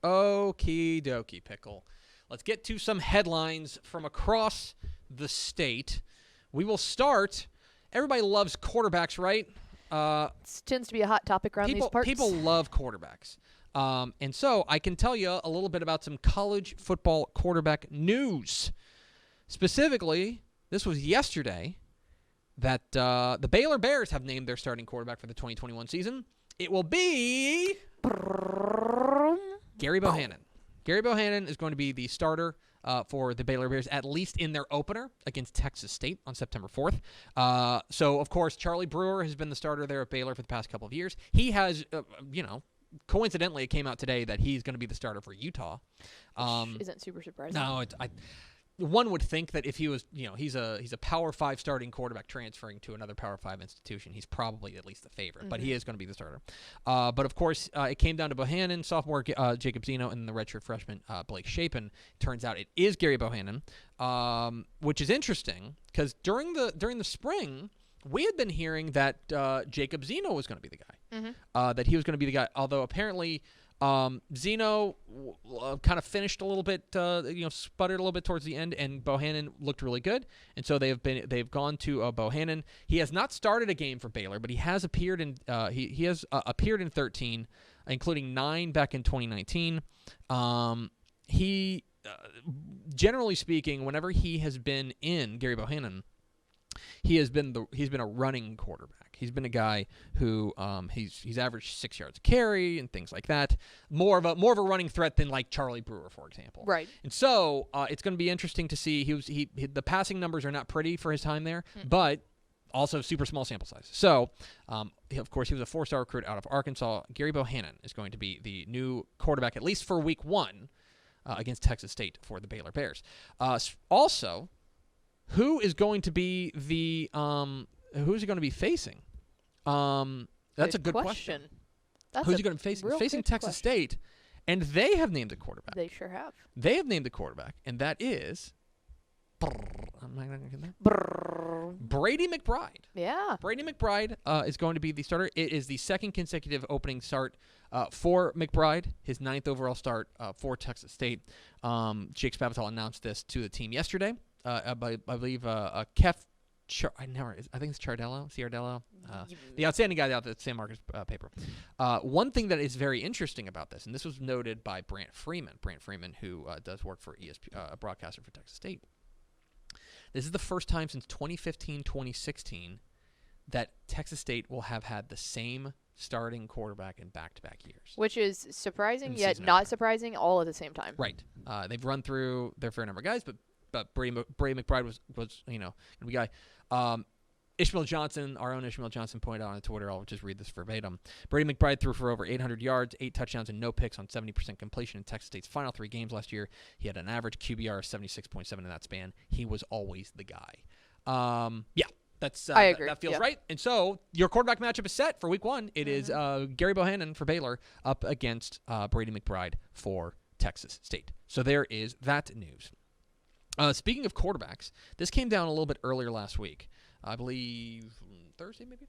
Okie dokie, Pickle. Let's get to some headlines from across the state. We will start. Everybody loves quarterbacks, right? It tends to be a hot topic around these parts. People love quarterbacks. And so I can tell you a little bit about some college football quarterback news. Specifically, this was yesterday that the Baylor Bears have named their starting quarterback for the 2021 season. It will be Gary Bohannon. Gary Bohannon is going to be the starter for the Baylor Bears, at least in their opener against Texas State on September 4th. So, of course, Charlie Brewer has been the starter there at Baylor for the past couple of years. He has, coincidentally, it came out today that he's going to be the starter for Utah. Which isn't super surprising. No, one would think that if he was, he's a Power 5 starting quarterback transferring to another Power 5 institution, he's probably at least the favorite, but he is going to be the starter. But, of course, it came down to Bohannon, sophomore Jacob Zeno, and the redshirt freshman Blake Shapen. Turns out it is Gary Bohannon, which is interesting because during the spring, we had been hearing that Jacob Zeno was going to be the guy, that he was going to be the guy, although apparently Zeno kind of finished a little bit, sputtered a little bit towards the end, and Bohannon looked really good, and so they've gone to Bohannon. He has not started a game for Baylor, but he has appeared in appeared in 13, including 9 back in 2019. He generally speaking, whenever he has been in Gary Bohannon, he's been a running quarterback. He's been a guy who he's averaged 6 yards a carry and things like that. More of a running threat than like Charlie Brewer, for example. Right. And so it's going to be interesting to see. The passing numbers are not pretty for his time there, but also super small sample size. So, of course, he was a 4-star recruit out of Arkansas. Gary Bohannon is going to be the new quarterback, at least for Week 1, against Texas State for the Baylor Bears. Also, who is going to be who's he going to be facing? That's a good question. Who's he going to be facing? Facing Texas State, and they have named a quarterback. They sure have. They have named a quarterback, and that is I'm not going to get that. Brady McBride. Yeah. Brady McBride is going to be the starter. It is the second consecutive opening start for McBride, his 9th overall start for Texas State. Jake Spavital announced this to the team yesterday. I believe Kef. I think it's Ciardello, the outstanding guy out at the San Marcos paper. One thing that is very interesting about this, and this was noted by Brant Freeman, who does work for ESPN, a broadcaster for Texas State. This is the first time since 2015-2016 that Texas State will have had the same starting quarterback in back-to-back years. Which is surprising, yet not surprising, all at the same time. Right. They've run through their fair number of guys, but Brady McBride was going to be a guy. Ishmael Johnson, our own Ishmael Johnson, pointed out on Twitter, I'll just read this verbatim. Brady McBride threw for over 800 yards, 8 touchdowns, and no picks on 70% completion in Texas State's final 3 games last year. He had an average QBR of 76.7 in that span. He was always the guy. I agree. That feels right. And so your quarterback matchup is set for Week 1. It is Gary Bohannon for Baylor up against Brady McBride for Texas State. So there is that news. Speaking of quarterbacks, this came down a little bit earlier last week. I believe Thursday, maybe?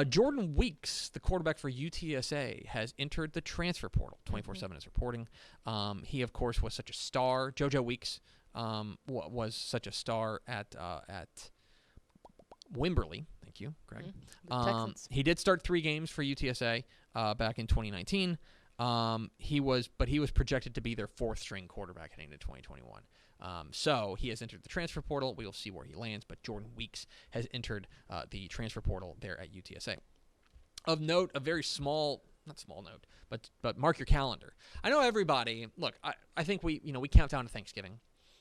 Jordan Weeks, the quarterback for UTSA, has entered the transfer portal. 24/7 is reporting. He, of course, was such a star. JoJo Weeks was such a star at Wimberley. Thank you, Greg. He did start 3 games for UTSA back in 2019. He was projected to be their 4th-string quarterback heading into 2021. So he has entered the transfer portal. We will see where he lands, but Jordan Weeks has entered the transfer portal there at UTSA. Of note, a very not small note, but mark your calendar. I know everybody. Look, I think we count down to Thanksgiving,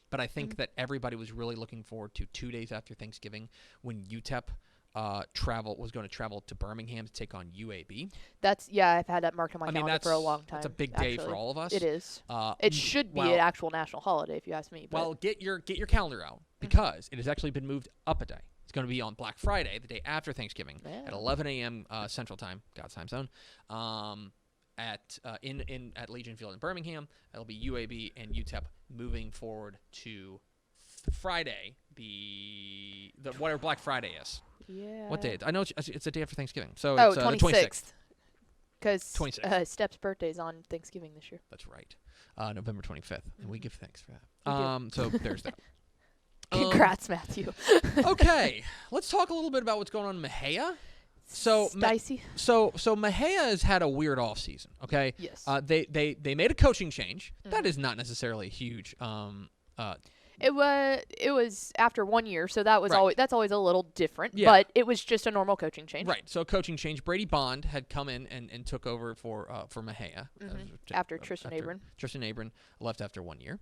but I think that everybody was really looking forward to 2 days after Thanksgiving when UTEP was going to travel to Birmingham to take on UAB. I've had that marked on my calendar for a long time. That's a big day for all of us. It is. It should be an actual national holiday, if you ask me. Well, get your calendar out because it has actually been moved up a day. It's going to be on Black Friday, the day after Thanksgiving, at 11 a.m. Central Time, God's time zone, at Legion Field in Birmingham. It'll be UAB and UTEP moving forward to Friday, the whatever Black Friday is. Yeah. What day? I know it's a day after Thanksgiving. So it's 26th. Because 26th. Step's birthday's on Thanksgiving this year. That's right. November 25th. And we give thanks for that. We So there's that. Congrats, Matthew. Okay. Let's talk a little bit about what's going on in Mejia. So dicey. So Mejia has had a weird offseason, okay? Yes. They made a coaching change. That is not necessarily a huge It was after 1 year, so that was that's always a little different. Yeah. But it was just a normal coaching change. Right. So a coaching change. Brady Bond had come in and took over for Mejia After Tristan Abram. Tristan Abram left after 1 year.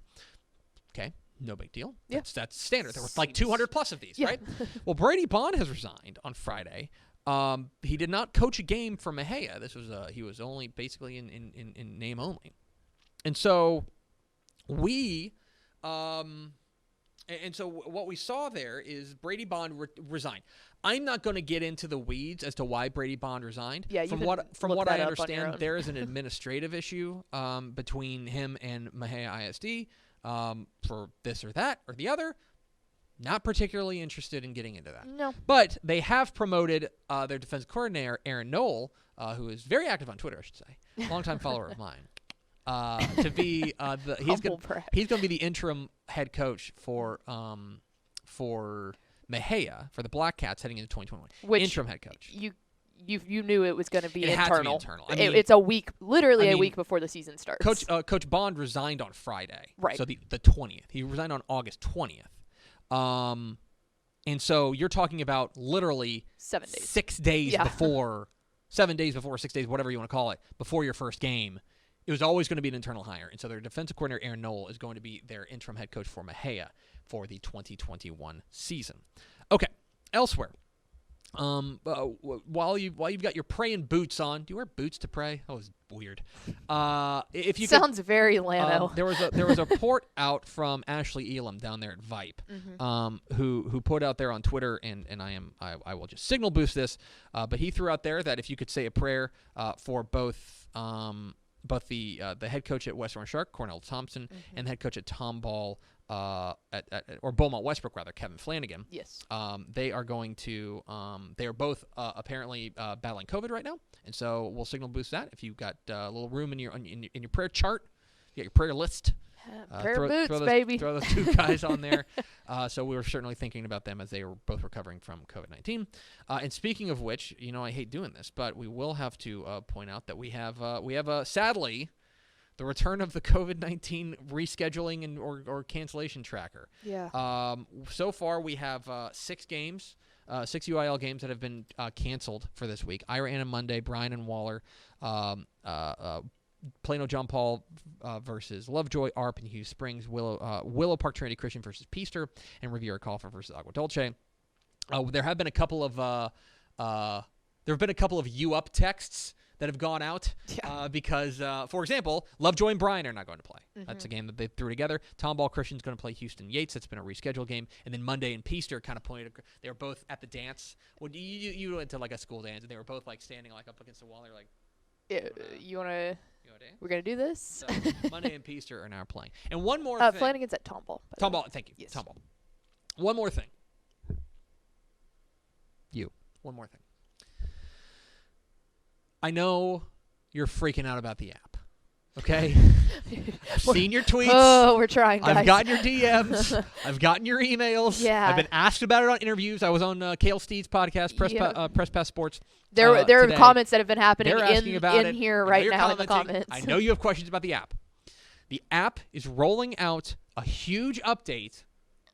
Okay. No big deal. Yeah. That's standard. There were like 200 plus of these, Yeah. right? Well, Brady Bond has resigned on Friday. He did not coach a game for Mejia. This was he was only basically in name only, and so we and so what we saw there is Brady Bond resigned. I'm not going to get into the weeds as to why Brady Bond resigned. Yeah, from what I understand, there is an administrative issue between him and Mejia ISD for this or that or the other. Not particularly interested in getting into that. No. But they have promoted their defense coordinator, Aaron Knoll, who is very active on Twitter, I should say, longtime follower of mine, to be he's going to be the interim head coach for Mejia, for the Black Cats heading into 2021. Which interim head coach. You knew it was going to be internal. It had to be internal. I mean, it's a week, literally a week before the season starts. Coach Bond resigned on Friday. Right. So the 20th. He resigned on August 20th. And so you're talking about literally 7 days. 6 days before, 7 days before, 6 days, whatever you want to call it, before your first game. It was always going to be an internal hire. And so their defensive coordinator, Aaron Knoll, is going to be their interim head coach for Mejia for the 2021 season. Okay. Elsewhere. While you've got your praying boots on, do you wear boots to pray? That was weird. If you sounds very Lano. There was a report out from Ashley Elam down there at Vipe, who put out there on Twitter, and I will just signal boost this, but he threw out there that if you could say a prayer for both the head coach at West Orange Shark, Cornell Thompson, and the head coach at Tomball, or Beaumont Westbrook rather, Kevin Flanagan. Yes. They are going to. They are both apparently battling COVID right now, and so we'll signal boost that. If you've got a little room in your prayer chart, you got your prayer list. Prayer boots, baby. Throw those two guys on there. So we were certainly thinking about them as they were both recovering from COVID-19. And speaking of which, I hate doing this, but we will have to point out that we have sadly the return of the COVID-19 rescheduling and or cancellation tracker. Yeah. So far, we have 6 games, 6 UIL games that have been canceled for this week. Ira Anna Monday, Bryan and Waller, Plano John Paul versus Lovejoy, ARP and Hughes Springs, Willow Park Trinity Christian versus Peaster, and Riviera Colfa versus Agua Dulce. There have been a couple of U Up texts that have gone out because, for example, Lovejoy and Bryan are not going to play. That's a game that they threw together. Tomball Christian's going to play Houston Yates. That's been a rescheduled game. And then Monday and Peaster kind of pointed. They were both at the dance. Well, you went to like a school dance, and they were both like standing like up against the wall. They're like, you want to? We're going to do this? So Monday and Peaster are now playing. And one more thing. Flanagan's at Tomball. Tomball, thank you. Yes. Tomball. One more thing. One more thing. I know you're freaking out about the app, okay? I've seen your tweets. Oh, we're trying, guys. I've gotten your DMs. I've gotten your emails. Yeah. I've been asked about it on interviews. I was on Cale Steed's podcast, Press Pass Sports. There are comments that have been happening in here right now in the comments. I know you have questions about the app. The app is rolling out a huge update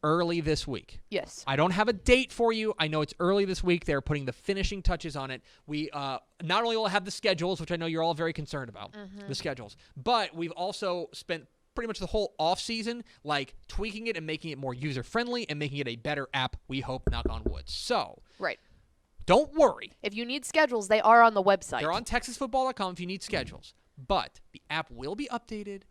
early this week. Yes. I don't have a date for you. I know it's early this week. They're putting the finishing touches on it. We not only will have the schedules, which I know you're all very concerned about, the schedules, but we've also spent pretty much the whole off season like tweaking it and making it more user-friendly and making it a better app, we hope, knock on wood. So, right. Don't worry. If you need schedules, they are on the website. They're on TexasFootball.com if you need schedules. But the app will be updated,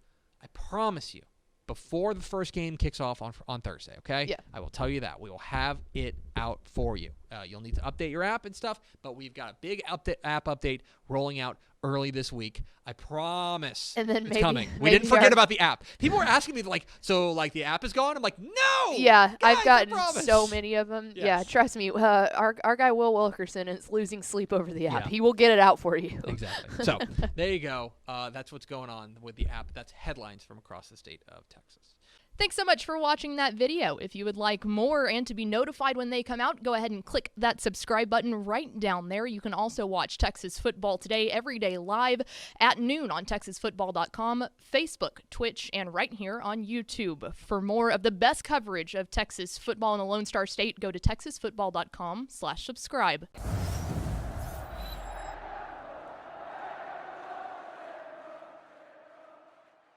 I promise you, before the first game kicks off on Thursday, okay? Yeah. I will tell you that. We will have it out for you. You'll need to update your app and stuff, but we've got a big app update rolling out early this week. I promise. And then it's coming. We maybe didn't forget about the app. People were asking me like the app is gone. I'm like, no. Yeah, guys, I've gotten so many of them. Yes. Yeah, trust me. Our guy Will Wilkerson is losing sleep over the app. Yeah. He will get it out for you. Exactly. So there you go. That's what's going on with the app. That's headlines from across the state of Texas. Thanks so much for watching that video. If you would like more and to be notified when they come out, go ahead and click that subscribe button right down there. You can also watch Texas Football Today every day live at noon on TexasFootball.com, Facebook, Twitch, and right here on YouTube. For more of the best coverage of Texas football in the Lone Star State, go to TexasFootball.com/subscribe.